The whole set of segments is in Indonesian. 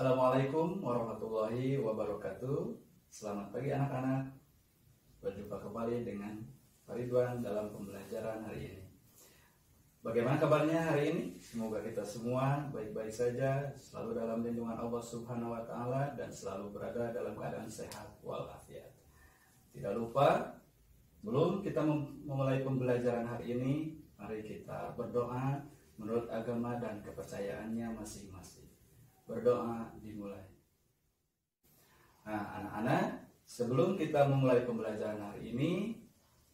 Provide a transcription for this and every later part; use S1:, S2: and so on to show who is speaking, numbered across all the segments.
S1: Assalamualaikum warahmatullahi wabarakatuh. Selamat pagi anak-anak. Berjumpa kembali dengan Pak Ridwan dalam pembelajaran hari ini. Bagaimana kabarnya hari ini? Semoga kita semua baik-baik saja, selalu dalam lindungan Allah Subhanahu wa Ta'ala, dan selalu berada dalam keadaan sehat walafiat. Tidak lupa, sebelum kita memulai pembelajaran hari ini, mari kita berdoa menurut agama dan kepercayaannya masing-masing. Berdoa dimulai. Nah, anak-anak, sebelum kita memulai pembelajaran hari ini,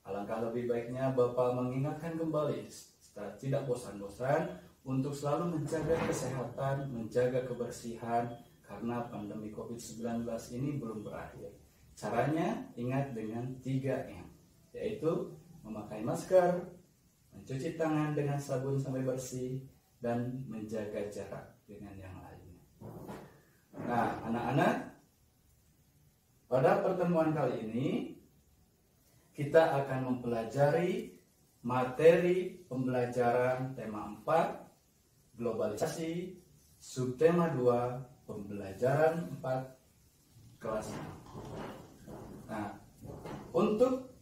S1: alangkah lebih baiknya Bapak mengingatkan kembali secara tidak bosan-bosan untuk selalu menjaga kesehatan, menjaga kebersihan, karena pandemi COVID-19 ini belum berakhir. Caranya ingat dengan 3M, yaitu memakai masker, mencuci tangan dengan sabun sampai bersih, dan menjaga jarak dengan yang lainnya. Nah, anak-anak, pada pertemuan kali ini kita akan mempelajari materi pembelajaran tema 4, globalisasi, subtema 2, pembelajaran 4, kelas 6. Nah, untuk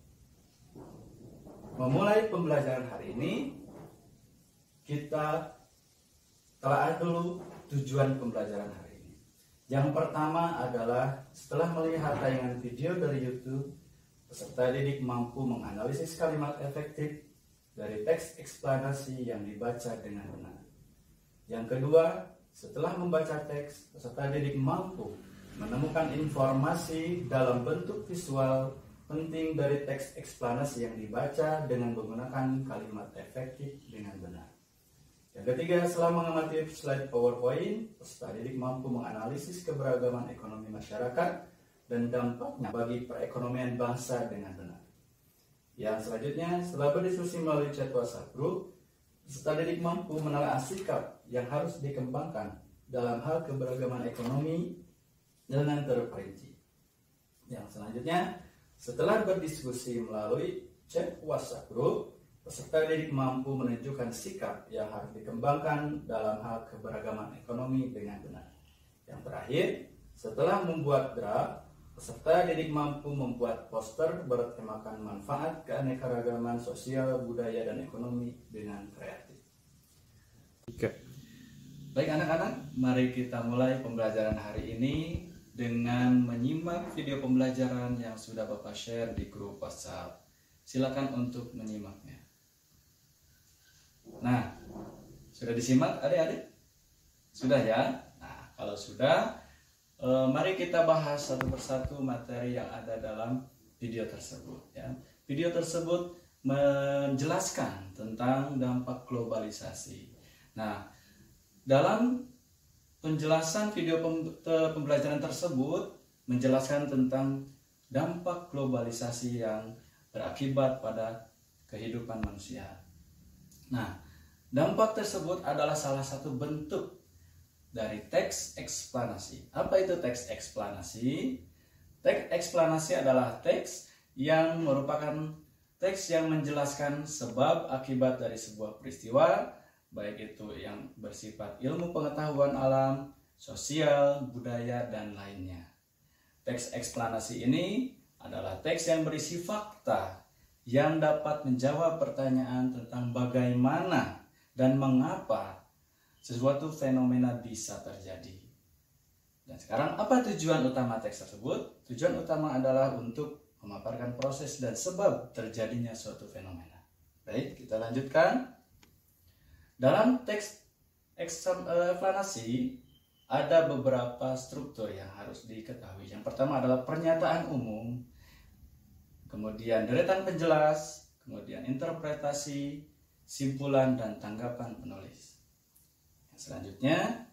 S1: memulai pembelajaran hari ini, kita telah dulu tujuan pembelajaran hari ini. Yang pertama adalah setelah melihat tayangan video dari YouTube, peserta didik mampu menganalisis kalimat efektif dari teks eksplanasi yang dibaca dengan benar. Yang kedua, setelah membaca teks, peserta didik mampu menemukan informasi dalam bentuk visual penting dari teks eksplanasi yang dibaca dengan menggunakan kalimat efektif dengan benar. Yang ketiga, setelah mengamati slide PowerPoint, peserta didik mampu menganalisis keberagaman ekonomi masyarakat dan dampaknya bagi perekonomian bangsa dengan benar. Yang selanjutnya, setelah berdiskusi melalui chat WhatsApp Group, peserta didik mampu menelaah sikap yang harus dikembangkan dalam hal keberagaman ekonomi dengan terperinci. Yang selanjutnya, setelah berdiskusi melalui chat WhatsApp Group, peserta didik mampu menunjukkan sikap yang harus dikembangkan dalam hal keberagaman ekonomi dengan benar. Yang terakhir, setelah membuat draft, peserta didik mampu membuat poster bertemakan manfaat keanekaragaman sosial, budaya, dan ekonomi dengan kreatif. Baik anak-anak, mari kita mulai pembelajaran hari ini dengan menyimak video pembelajaran yang sudah Bapak share di grup WhatsApp. Silakan untuk menyimaknya. Nah, sudah disimak adik-adik? Sudah ya? Nah, kalau sudah, mari kita bahas satu persatu materi yang ada dalam video tersebut. Ya. Video tersebut menjelaskan tentang dampak globalisasi. Nah, dalam penjelasan video pembelajaran tersebut menjelaskan tentang dampak globalisasi yang berakibat pada kehidupan manusia. Nah, dampak tersebut adalah salah satu bentuk dari teks eksplanasi. Apa itu teks eksplanasi? Teks eksplanasi adalah teks yang merupakan teks yang menjelaskan sebab akibat dari sebuah peristiwa, baik itu yang bersifat ilmu pengetahuan alam, sosial, budaya, dan lainnya. Teks eksplanasi ini adalah teks yang berisi fakta yang dapat menjawab pertanyaan tentang bagaimana dan mengapa sesuatu fenomena bisa terjadi. Dan sekarang apa tujuan utama teks tersebut? Tujuan utama adalah untuk memaparkan proses dan sebab terjadinya suatu fenomena. Baik, kita lanjutkan. Dalam teks eksplanasi ada beberapa struktur yang harus diketahui. Yang pertama adalah pernyataan umum, kemudian deretan penjelas, kemudian interpretasi, simpulan, dan tanggapan penulis. Yang selanjutnya,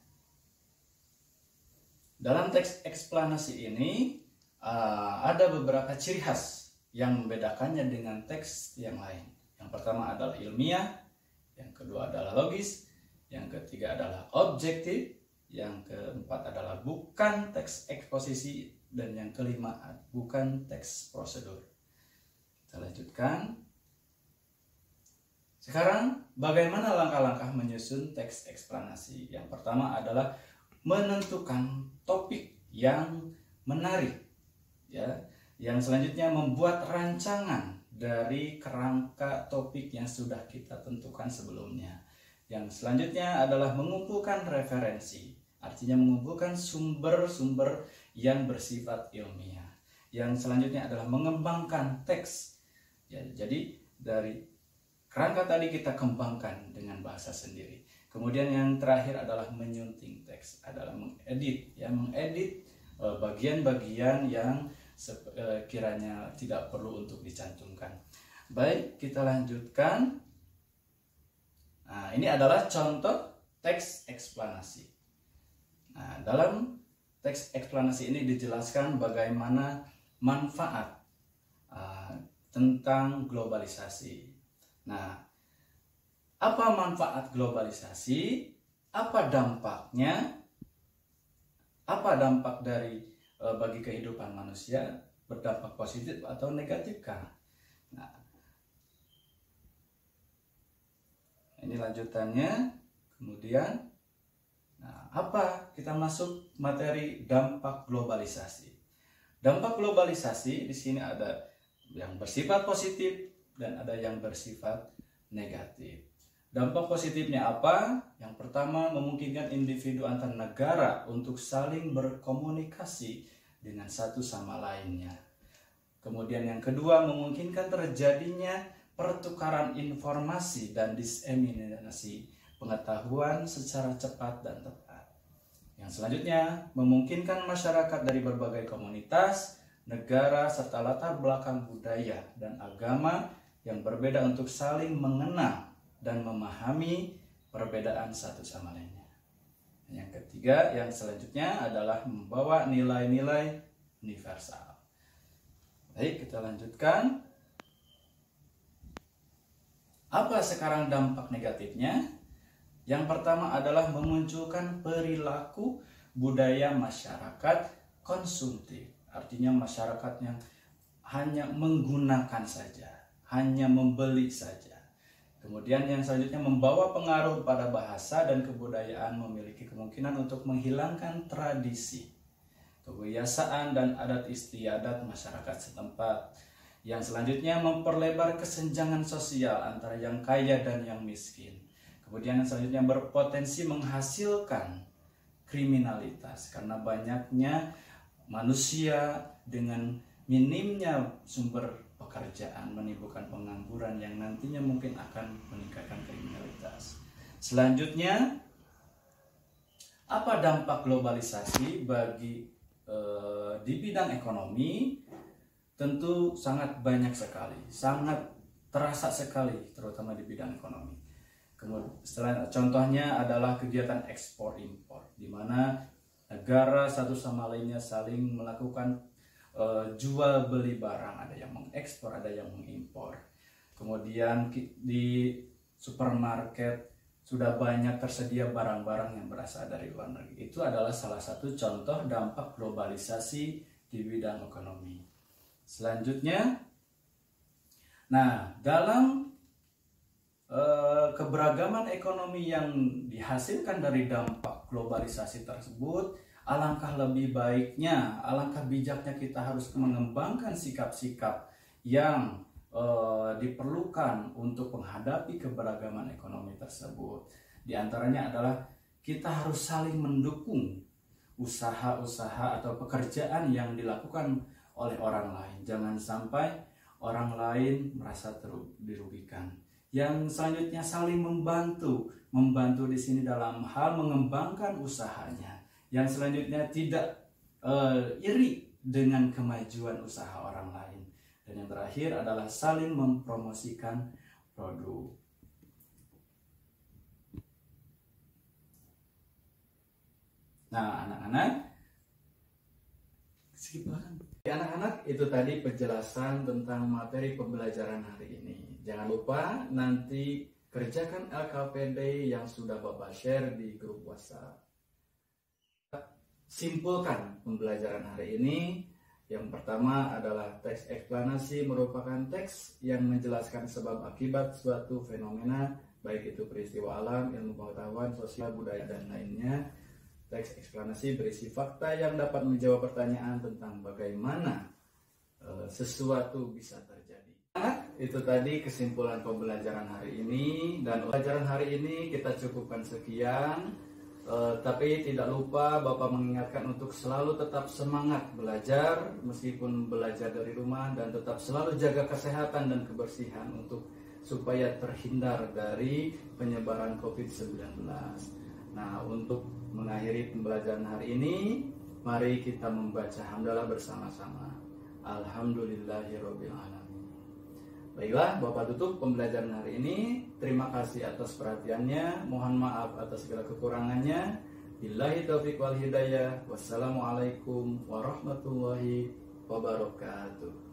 S1: dalam teks eksplanasi ini ada beberapa ciri khas yang membedakannya dengan teks yang lain. Yang pertama adalah ilmiah, yang kedua adalah logis, yang ketiga adalah objektif, yang keempat adalah bukan teks eksposisi, dan yang kelima bukan teks prosedur. Kita lanjutkan. Sekarang bagaimana langkah-langkah menyusun teks eksplanasi? Yang pertama adalah menentukan topik yang menarik, ya. Yang selanjutnya membuat rancangan dari kerangka topik yang sudah kita tentukan sebelumnya. Yang selanjutnya adalah mengumpulkan referensi, artinya mengumpulkan sumber-sumber yang bersifat ilmiah. Yang selanjutnya adalah mengembangkan teks. Ya, jadi dari kerangka tadi kita kembangkan dengan bahasa sendiri. Kemudian yang terakhir adalah menyunting teks, adalah mengedit, ya, mengedit bagian-bagian yang kiranya tidak perlu untuk dicantumkan. Baik, kita lanjutkan. Nah, ini adalah contoh teks eksplanasi. Nah, dalam teks eksplanasi ini dijelaskan bagaimana manfaat tentang globalisasi. Nah, apa manfaat globalisasi? Apa dampaknya? Apa dampak dari bagi kehidupan manusia, berdampak positif atau negatif kah? Nah, ini lanjutannya. Kemudian, nah, apa? Kita masuk materi dampak globalisasi. Dampak globalisasi di sini ada yang bersifat positif dan ada yang bersifat negatif. Dampak positifnya apa? Yang pertama, memungkinkan individu antar negara untuk saling berkomunikasi dengan satu sama lainnya. Kemudian yang kedua, memungkinkan terjadinya pertukaran informasi dan diseminasi pengetahuan secara cepat dan tepat. Yang selanjutnya, memungkinkan masyarakat dari berbagai komunitas, negara, serta latar belakang budaya dan agama yang berbeda untuk saling mengenal dan memahami perbedaan satu sama lainnya. Yang ketiga, yang selanjutnya adalah membawa nilai-nilai universal. Baik, kita lanjutkan. Apa sekarang dampak negatifnya? Yang pertama adalah memunculkan perilaku budaya masyarakat konsumtif. Artinya masyarakat yang hanya menggunakan saja, hanya membeli saja. Kemudian yang selanjutnya membawa pengaruh pada bahasa dan kebudayaan, memiliki kemungkinan untuk menghilangkan tradisi, kebiasaan dan adat istiadat masyarakat setempat. Yang selanjutnya memperlebar kesenjangan sosial antara yang kaya dan yang miskin. Kemudian yang selanjutnya berpotensi menghasilkan kriminalitas karena banyaknya manusia dengan minimnya sumber pekerjaan menimbulkan pengangguran yang nantinya mungkin akan meningkatkan kriminalitas. Selanjutnya, apa dampak globalisasi bagi di bidang ekonomi? Tentu sangat banyak sekali, sangat terasa sekali, terutama di bidang ekonomi. Kemudian, contohnya adalah kegiatan ekspor impor, di mana negara satu sama lainnya saling melakukan jual beli barang, ada yang mengekspor, ada yang mengimpor. Kemudian di supermarket sudah banyak tersedia barang-barang yang berasal dari luar negeri. Itu adalah salah satu contoh dampak globalisasi di bidang ekonomi. Selanjutnya, nah, dalam keberagaman ekonomi yang dihasilkan dari dampak globalisasi tersebut, alangkah lebih baiknya, alangkah bijaknya kita harus mengembangkan sikap-sikap yang diperlukan untuk menghadapi keberagaman ekonomi tersebut. Di antaranya adalah kita harus saling mendukung usaha-usaha atau pekerjaan yang dilakukan oleh orang lain. Jangan sampai orang lain merasa dirugikan. Yang selanjutnya saling membantu di sini dalam hal mengembangkan usahanya. Yang selanjutnya tidak iri dengan kemajuan usaha orang lain. Dan yang terakhir adalah saling mempromosikan produk. Nah, anak-anak, anak-anak, itu tadi penjelasan tentang materi pembelajaran hari ini. Jangan lupa nanti kerjakan LKPD yang sudah Bapak share di grup WhatsApp. Simpulkan pembelajaran hari ini. Yang pertama adalah teks eksplanasi merupakan teks yang menjelaskan sebab akibat suatu fenomena, baik itu peristiwa alam, ilmu pengetahuan, sosial, budaya, dan lainnya. teks eksplanasi berisi fakta yang dapat menjawab pertanyaan tentang bagaimana sesuatu bisa terjadi. Itu tadi kesimpulan pembelajaran hari ini, dan pembelajaran hari ini kita cukupkan sekian. Tapi tidak lupa Bapak mengingatkan untuk selalu tetap semangat belajar meskipun belajar dari rumah, dan tetap selalu jaga kesehatan dan kebersihan supaya terhindar dari penyebaran COVID-19. Nah, untuk mengakhiri pembelajaran hari ini, mari kita membaca hamdalah bersama-sama. Alhamdulillahirabbil alamin. Baiklah, Bapak tutup pembelajaran hari ini. Terima kasih atas perhatiannya. Mohon maaf atas segala kekurangannya. Billahi taufiq wal hidayah. Wassalamualaikum warahmatullahi wabarakatuh.